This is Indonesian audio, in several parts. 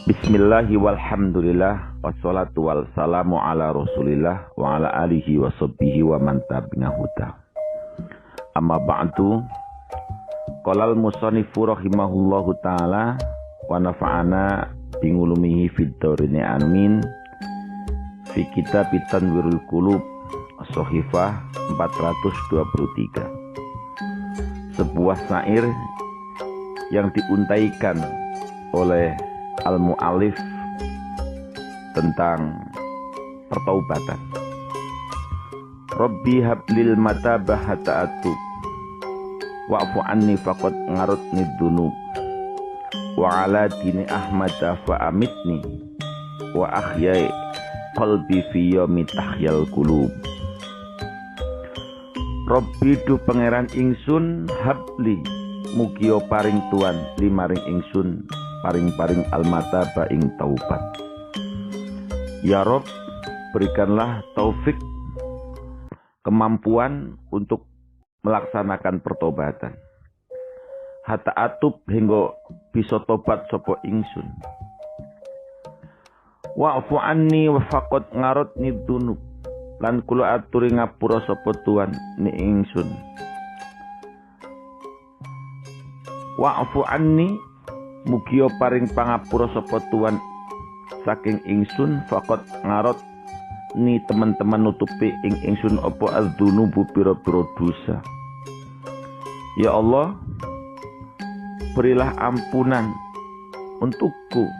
Bismillahi walhamdulillah wassalatu wassalamu ala rasulillah wa ala alihi wa sahbihi wa man tabi'ahu huda. Amma ba'du. Qalal musannifu rahimahullahu ta'ala wa nafa'ana bingulumihi fid dharaini amin. Fi kitab Tanwirul Qulub Shahifah 423. Sebuah syair yang diuntaikan oleh al-mu'alif tentang pertaubatan. Rabbi hablil matabah hatta atub wa'fu anni faqad ngarutni dzunub wa ala dini ahmad fa amitni wa ahyai qalbi fi yaumi tahyal qulub. Rabbi du pangeran ingsun habli mugia paring tuan limaring ingsun paring-paring almataba ing taubat. Ya Rob, berikanlah taufik kemampuan untuk melaksanakan pertobatan. Hatta atub hingga bisa tobat sapa ingsun. Wa'fu anni wa faqad ngarutni dzunub lan kula aturi ngapura sapa tuan ni ingsun. Wa'fu anni mugia paring pangapura sapa tuan saking ingsun faqad ngarot ni teman-teman nutupi ing ingsun apa adzunubu pira-pira dosa. Ya Allah, berilah ampunan untukku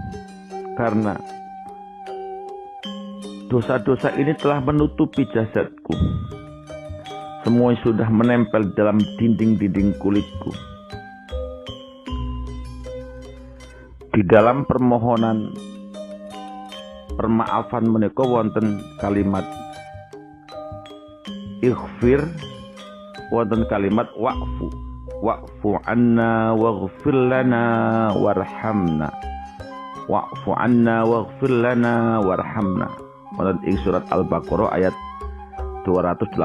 karena dosa-dosa ini telah menutupi jasadku. Semua sudah menempel dalam dinding-dinding kulitku. Di dalam permohonan permaafan menika wonten kalimat ighfir, wonten kalimat wa'fu anna waghfir lana warhamna, wa'fu anna waghfir lana warhamna, wonten ing surat Al-Baqarah ayat 286.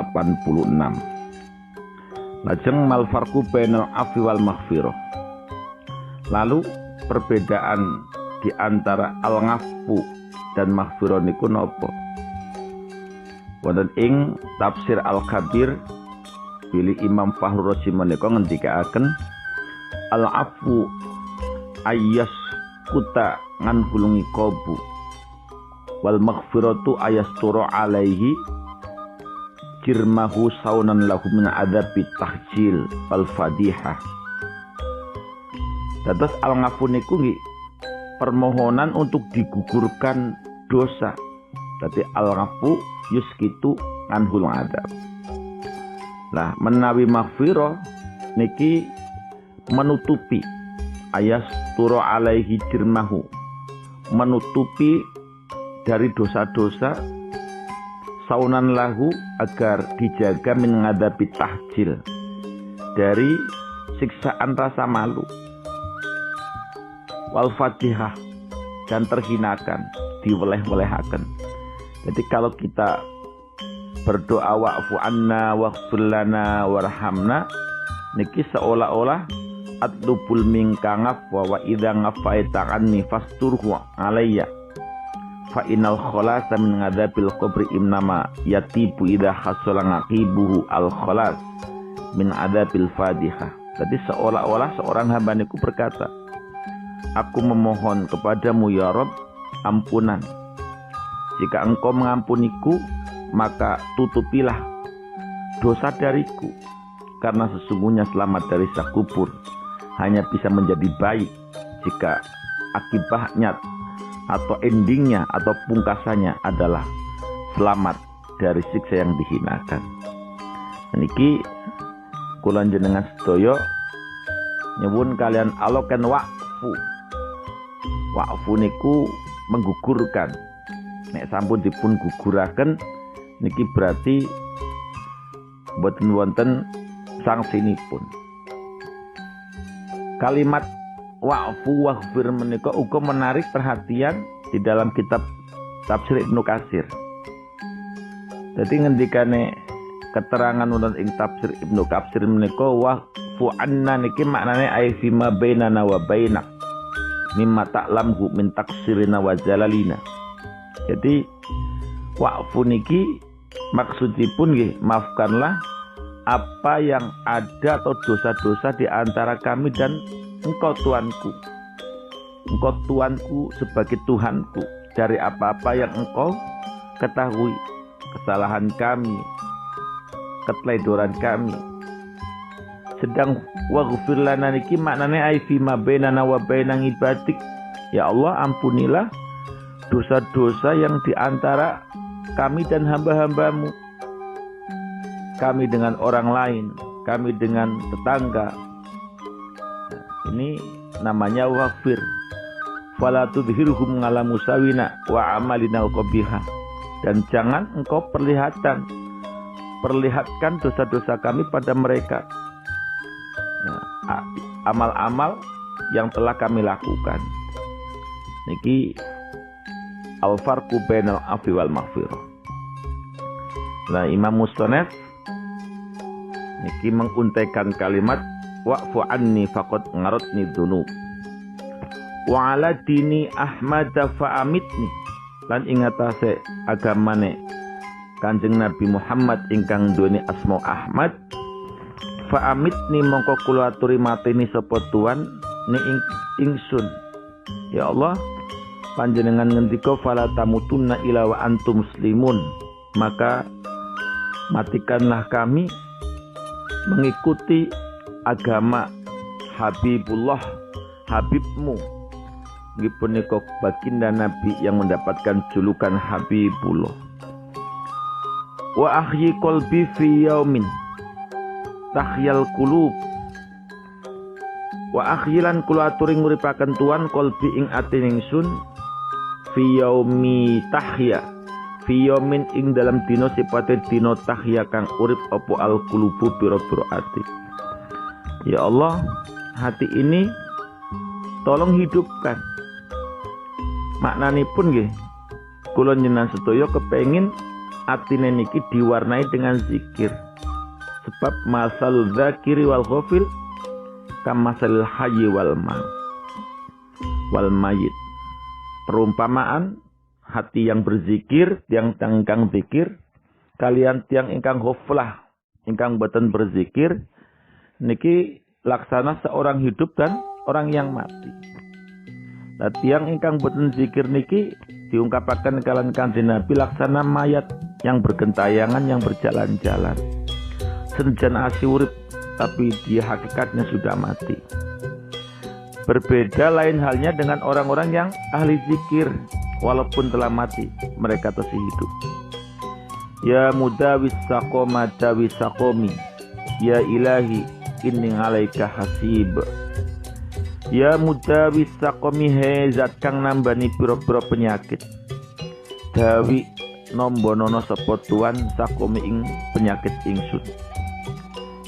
Lajeng mal farqu bainal afwi wal maghfirah. Lalu perbedaan di antara al-ngaffu dan maghfirah niku napa? Wonten ing tafsir Al-Kabir pilih Imam Fakhrur Razi menika ngendikaaken al-afwu ayas kuta ngan hulungi qabu wal maghfiratu ayasturu alaihi jirmahu saunan lahu min adzabi tahjil wal fadihah. Dados al-ngaffu niku nggih permohonan untuk digugurkan dosa. Dadi al-ngaffu yuskitu anhul adab. Lah menawi maghfirah niki menutupi ayas turu alaihi jirmahu, menutupi dari dosa-dosa saunan lahu agar dijaga min ngadabi tahjil, dari siksaan rasa malu, wal fatihah dan terhinakan, diweleh-welehaken. Jadi kalau kita berdoa wa'fu anna waghfir lana warhamna niki seolah-olah atlubul minka ngafwa wa idza ngafaita anni fasturhu alayya fa innal khalasa min ngadabil qabri innama yatibu idza hasala ngaqibuhu al khalas min adabil fadihah. Jadi seolah-olah seorang hamba niku berkata, aku memohon kepadamu ya Rob ampunan. Jika engkau mengampuniku, maka tutupilah dosa dariku. Karena sesungguhnya selamat dari siksa kubur hanya bisa menjadi baik jika akibatnya atau endingnya atau pungkasannya adalah selamat dari siksa yang dihinakan. Niki kula jenengan sedaya nyuwun kalian aloken wa'fu. Wa'fu niku menggugurkan. Nek sampun dipun guguraken niki berarti boten wonten sangsinipun. Kalimat wa'fu waghfir menika uga menarik perhatian di dalam kitab tafsir Ibnu Katsir. Dadi ngendikane keterangan wonten ing tafsir Ibnu Katsir menika wa'fu anna niki maknane ai fima bainana wa bainak mimma ta'lamhu min taksirina wa jalalina. Jadi wa'fu niki maksudipun nggih maafkanlah apa yang ada atau dosa-dosa di antara kami dan engkau Tuanku. Engkau Tuanku sebagai Tuhanku dari apa-apa yang engkau ketahui, kesalahan kami, keteledoran kami. Sedang waghfir lana niki maknane ai fi ma bainana wa bainang ibadik. Ya Allah, ampunilah dosa-dosa yang di antara kami dan hamba-hambamu. Kami dengan orang lain, kami dengan tetangga. Ini namanya waghfir. Fala tudhirhum ala musawina wa amalina qabiha. Dan jangan engkau perlihatkan dosa-dosa kami pada mereka. Amal-amal yang telah kami lakukan. Niki al-farqu bainal afwi wal maghfirah. Nah, Imam Mustonef niki menguntaikan kalimat wa'fu anni faqad ngaratni dzunub wa ala dini Ahmad fa'amitni, lan ingatase agamane Kanjeng Nabi Muhammad ingkang duweni asma Ahmad, fa'amitni mongko kula aturi mateni sapa tuan ni ingsun. Ya Allah, panjenengan ngendika fala tamutunna ila wa antum muslimun, maka matikanlah kami mengikuti agama Habibullah, Habibmu. Nggih punika baginda Nabi yang mendapatkan julukan Habibullah. Wa ahyi qalbi fi yaumin tahyal qulub. Wa akhyilan kula aturi nguripaken tuan qalbi ing ati ingsun fi yaumi tahya. Fi yaumin ing dalam dina sipate dina tahya kang urip apa al qulubu pira-pira ati. Ya Allah, hati ini tolong hidupkan. Maknanipun nggih, kula njenengan sedaya kepengin atine niki diwarnai dengan zikir. Sebab masal dzakiri wal ghafil kamasalil hayyi wal mayit. Perumpamaan hati yang berzikir, tiang ingkang zikir, kalian tiang ingkang ghaflah, ingkang boten berzikir, niki laksana seorang hidup dan orang yang mati. Nah, tiang ingkang boten zikir niki diungkapaken kalian Kanjeng Nabi laksana mayat yang bergentayangan, yang berjalan-jalan. Senajan asih urip, tapi dia hakikatnya sudah mati. Berbeda lain halnya dengan orang-orang yang ahli zikir, walaupun telah mati, mereka masih hidup. Ya mudawis saqoma dawis saqomi, ya ilahi inni alaika hasib. Ya mudawis saqomi, he zat kang nambani pira-pira penyakit. Dawi nombonono sapa tuan sakomi ing penyakit ingsun.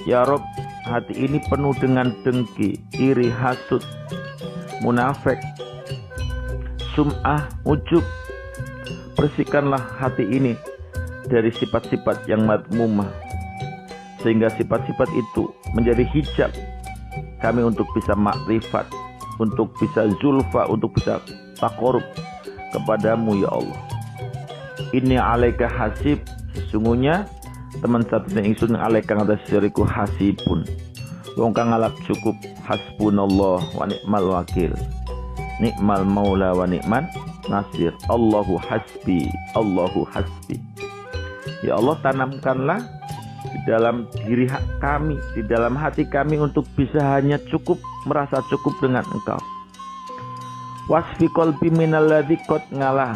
Ya Rob, hati ini penuh dengan dengki, iri, hasud, munafik, sum'ah, ujub. Bersihkanlah hati ini dari sifat-sifat yang madmumah, sehingga sifat-sifat itu menjadi hijab kami untuk bisa makrifat, untuk bisa zulfa, untuk bisa takorub kepadamu ya Allah. Ini alaika hasib, sesungguhnya teman satunya ingsun alaika ngatas siriku hasibun, wong kang ngalap cukup, hasbunallah wa ni'mal wakil, ni'mal maula wa ni'man nasir, Allahu hasbi, Allahu hasbi. Ya Allah, tanamkanlah di dalam diri kami, di dalam hati kami untuk bisa hanya cukup, merasa cukup dengan Engkau. Wasfi qalbi minalladzi qad ngalah,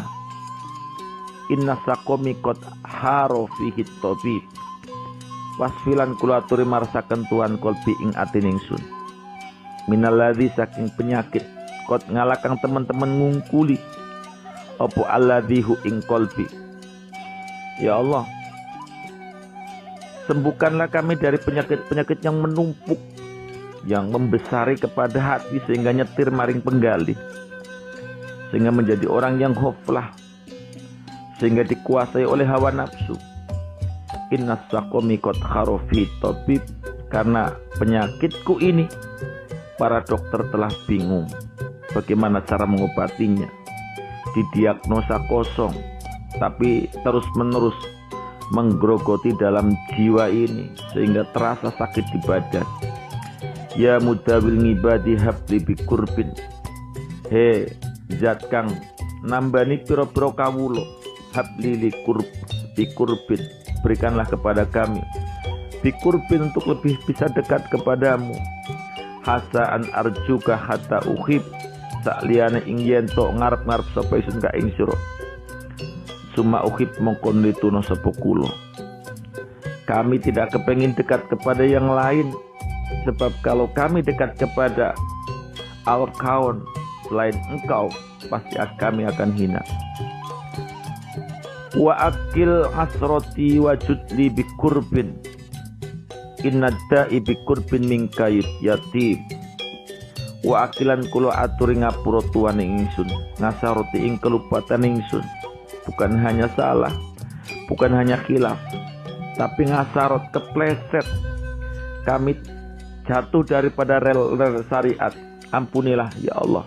inna saqomi qad haro fihi tabib. Wasfilan kula aturi marsaken Tuhan qalbi ing ati ningsun, minalladzi saking penyakit qad ngalah kang teman-teman ngungkuli apa alladzi hu ing qalbi. Ya Allah, sembuhkanlah kami dari penyakit-penyakit yang menumpuk, yang membesari kepada hati sehingga nyetir maring penggali, sehingga menjadi orang yang ghaflah, sehingga dikuasai oleh hawa nafsu. Inna saqomi qad kharofi tabib, karena penyakitku ini para dokter telah bingung, bagaimana cara mengobatinya. Didiagnosa kosong, tapi terus-menerus menggerogoti dalam jiwa ini sehingga terasa sakit di badan. Ya mudawil ngibadi habli bikurbin, he zat kang nambani piro-piro kawulo, habli bikurbin, berikanlah kepada kami bikurbin untuk lebih bisa dekat kepadamu. Hasaan arjuka hatta uhib, sakliyane ing yen tok ngarep-ngarep sapa isun ka ing sira. Suma uhib mongkon lituno sapa kula. Kami tidak kepengin dekat kepada yang lain, sebab kalau kami dekat kepada al-kaun selain engkau, pasti kami akan hina. Wa akil asroti wajudli bikurbin, innadda'i bikurbin mingka yatim. Wa akilan kula aturi ngapura tuane ingsun, ngasaroti ing kelupatan ingsun. Bukan hanya salah, bukan hanya khilaf, tapi ngasarot, kepleset. Kami jatuh daripada rel syariat. Ampunilah ya Allah.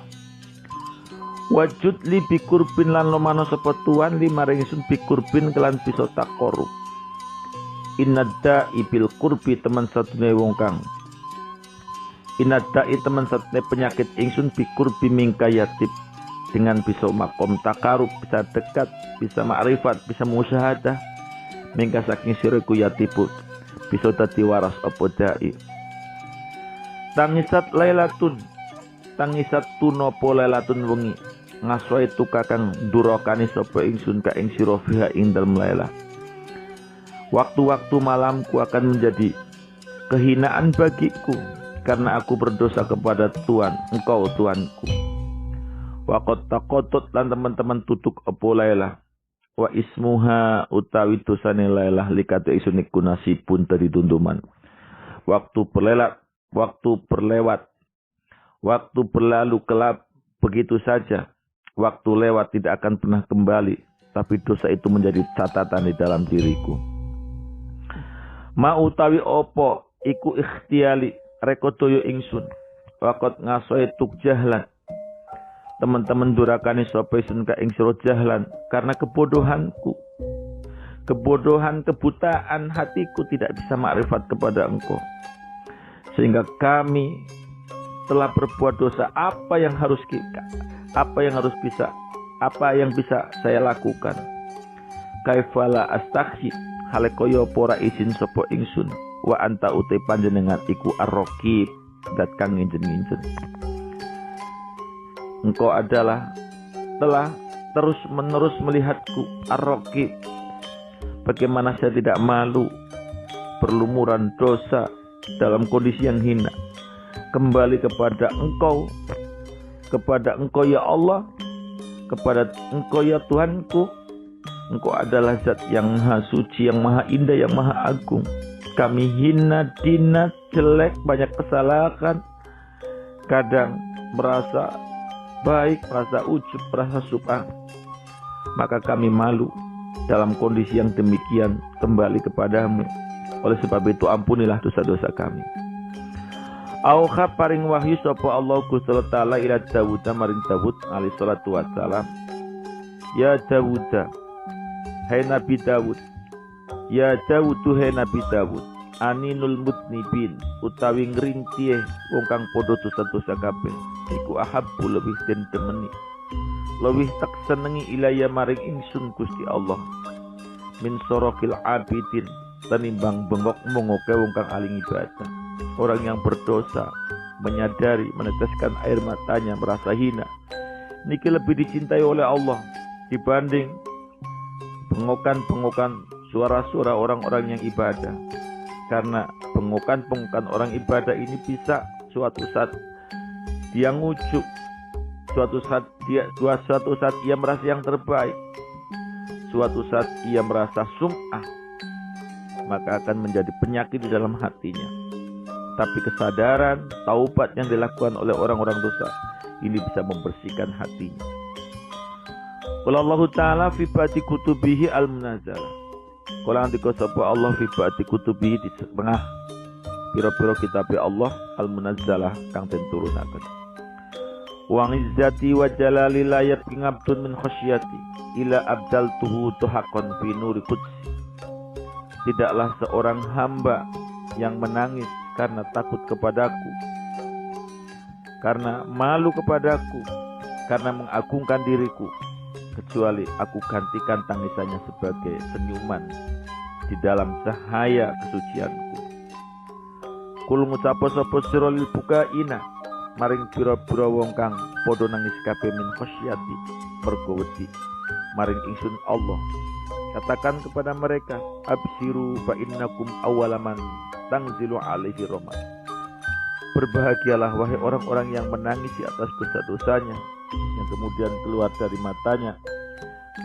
Wajud li bikurbin lan lomano sapa tuan li maring ingsun bikurbin kelan bisa takorup. Inadda ibil kurbi teman satune wong kang. Inadda teman satune penyakit ingsun bikurbi mingka yatib, dengan bisa makom takarub, bisa dekat, bisa ma'rifat, bisa musyahadah mingka saking siriku yatibut, bisa dadi waras apa dai. Tangisat lailatun, tangisat tunopo lailatun wengi, ngasoi tu kakang durakani sapa ingsun ka ing sira fiha ing dalem lailah. Waktu-waktu malamku akan menjadi kehinaan bagiku karena aku berdosa kepada Tuhan, engkau Tuanku. Waqat taqattut lan teman-teman tutuk apa lailah. Wa ismuha utawi dosane lailah likate isun iku nasibun dari tuntuman. Waktu berlewat, waktu berlalu kelap begitu saja. Waktu lewat tidak akan pernah kembali, tapi dosa itu menjadi catatan di dalam diriku. Ma utawi opo iku ikhtiali rekodoyo ingsun, wakot ngasoe tuk jahlan. Teman-teman durakani sapa ingsun ka ing sira jahlan karena kebodohanku. Kebodohan, kebutaan hatiku tidak bisa makrifat kepada engkau. Sehingga kami telah berbuat dosa. Apa yang bisa saya lakukan? Kaifala astaghfi halekoyo pora izin sapa ingsun wa anta uti panjenengan iku ar-raqib dat kang nginjen-nginjen. Engkau adalah telah terus-menerus melihatku ar-raqib. Bagaimana saya tidak malu berlumuran dosa dalam kondisi yang hina. Kembali kepada engkau ya Allah, kepada engkau ya Tuhanku. Engkau adalah zat yang maha suci, yang maha indah, yang maha agung. Kami hina, dina, jelek, banyak kesalahan. Kadang merasa baik, merasa ujub, merasa suka. Maka kami malu dalam kondisi yang demikian kembali kepadamu. Oleh sebab itu ampunilah dosa-dosa kami. Auha paring wahyu sapa Allah Gusti Ta'ala ila Dawud maring Dawud alaihi salatu wassalam. Ya Dawud, hai Nabi Dawud, ya Dawud hai Nabi Dawud, aninul mudnibin utawi ngrintihe wong kang padha dosa-dosa kabeh iku ahabbu lebih den demeni, lebih tak senengi ilaya maring ingsun Gusti Allah min sorokil abidin tenimbang bengok mongoke wong kang aling ibadah. Orang yang berdosa menyadari, meneteskan air matanya, merasa hina, niki lebih dicintai oleh Allah dibanding pengokan-pengokan suara-suara orang-orang yang ibadah. Karena pengokan-pengokan orang ibadah ini bisa suatu saat dia ngujuk, suatu saat ia merasa yang terbaik, suatu saat ia merasa sum'ah, maka akan menjadi penyakit di dalam hatinya. Tapi kesadaran, taubat yang dilakukan oleh orang-orang dosa ini bisa membersihkan hatinya. Wallahu ta'ala fi ba'di kutubihi al-munazzalah. Kala andika sapa Allah fi ba'di kutubihi di setengah pira-pira kitab Allah al-munazzalah kang den turunaken. wa izzati wa jalali la yabqi abdun min khasyati ila abdaltuhu tuhaqan fi nuri qudsi. Tidaklah seorang hamba yang menangis karena takut kepadaku, karena malu kepadaku, karena mengagungkan diriku, kecuali aku gantikan tangisannya sebagai senyuman di dalam cahaya kesucianku. Kul ngucapo sapa sira lil bukaina maring pira-pira wong kang padha nangis kabeh min khasyati mergo wedi maring ingsun Allah. Katakan kepada mereka, absiru fa innakum awwalaman tangzilu alaihi rahmah. Berbahagialah wahai orang-orang yang menangisi atas dosa-dosanya, yang kemudian keluar dari matanya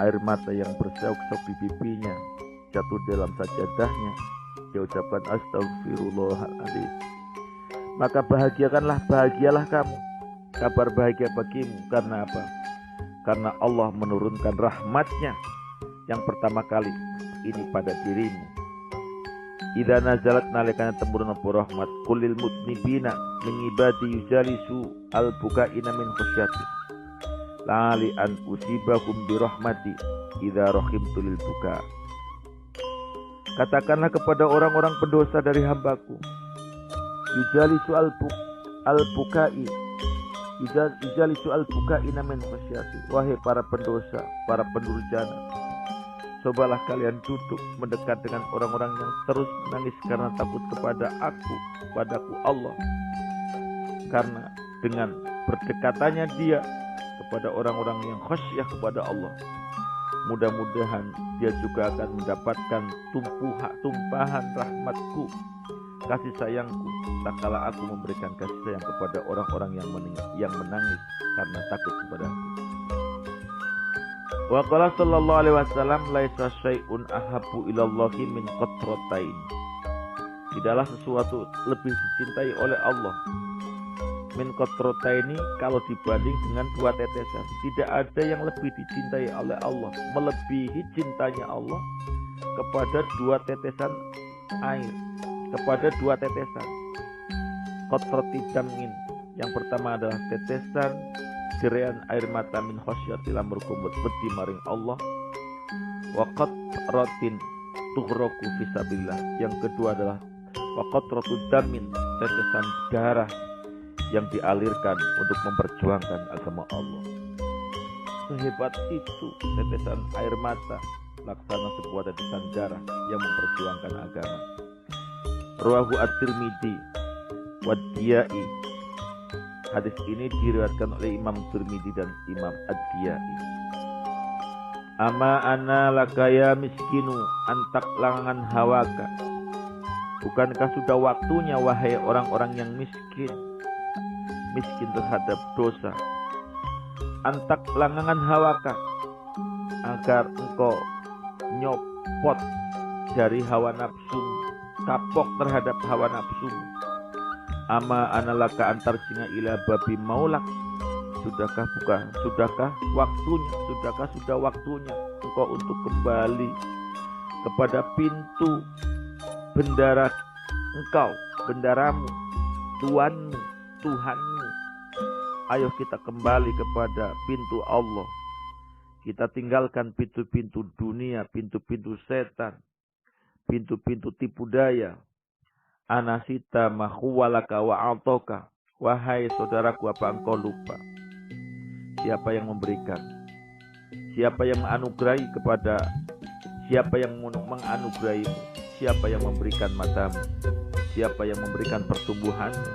air mata yang berseok-seok di pipinya, jatuh dalam sajadahnya, dia ucapkan astagfirullahaladzim. Maka bahagialah kamu, kabar bahagia bagimu. Karena apa? Karena Allah menurunkan rahmatnya yang pertama kali ini pada dirimu. Idza nazalat nalikana temurun apa rahmat kulil mudnibina min ibadi yujalisu al bukaina min khusyati lali an usibahum bi rahmati idza rahimtu lil buka. Katakanlah kepada orang-orang pendosa dari hambaku, yujalisu al bukai yujalisu al bukaina min khusyati, wahai para pendosa, para pendurjana, cobalah kalian duduk mendekat dengan orang-orang yang terus menangis karena takut kepada aku, padaku Allah. Karena dengan berdekatannya dia kepada orang-orang yang khasyah kepada Allah, mudah-mudahan dia juga akan mendapatkan tumpahan rahmatku, kasih sayangku, tak kala aku memberikan kasih sayang kepada orang-orang yang menangis karena takut kepadaku. Wa qala sallallahu alaihi wasallam laisa syai'un ahabbu ilallahi min qatratain. Tidaklah sesuatu lebih dicintai oleh Allah min qatrataini, kalau dibanding dengan dua tetesan. Tidak ada yang lebih dicintai oleh Allah melebihi cintanya Allah kepada dua tetesan air, kepada dua tetesan qatratidamin. Yang pertama adalah tetesan jerean air mata min khasyatil amrukumut beti maring Allah, wa qatratin tughraku fisabilillah. Yang kedua adalah wa qatratud damin, tetesan darah yang dialirkan untuk memperjuangkan agama Allah. Sehebat itu tetesan air mata, laksana sebuah tetesan darah yang memperjuangkan agama. Rawahu at-Tirmidzi wa Diyai. Hadis ini diriwayatkan oleh Imam Tirmidzi dan Imam Ad-Diyai. Ama ana lakaya miskinu antak langan hawaka. Bukankah sudah waktunya wahai orang-orang yang miskin terhadap dosa, antak langangan hawaka, agar engkau nyopot dari hawa nafsu, kapok terhadap hawa nafsu. Ama analaka antar singa ila babi maulak. Sudahkah waktunya engkau untuk kembali kepada pintu bendara engkau, bendaramu, Tuhanmu. Ayo kita kembali kepada pintu Allah. Kita tinggalkan pintu-pintu dunia, pintu-pintu setan, pintu-pintu tipu daya. Anasita mahuwalaka wa altoka. Wahai saudaraku, apa engkau lupa? Siapa yang memberikan? Siapa yang menganugerahi kepada? Siapa yang menganugerahimu? Siapa yang memberikan matamu? Siapa yang memberikan pertumbuhanmu?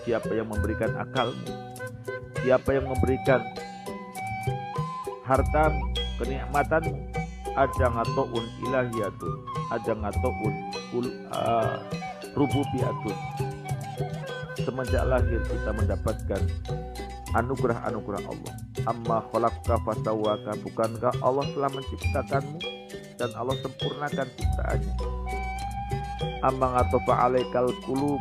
Siapa yang memberikan akalmu? Siapa yang memberikan hartamu, kenikmatanmu? Ada ngatoun ilahiyatun, ada ngatoun rububiyatun. Semenjak lahir kita mendapatkan anugerah-anugerah Allah. Amma khalaqka fasawwaka, bukankah Allah telah menciptakanmu dan Allah sempurnakan ciptaannya. Amma ngatofa alaikal qulub,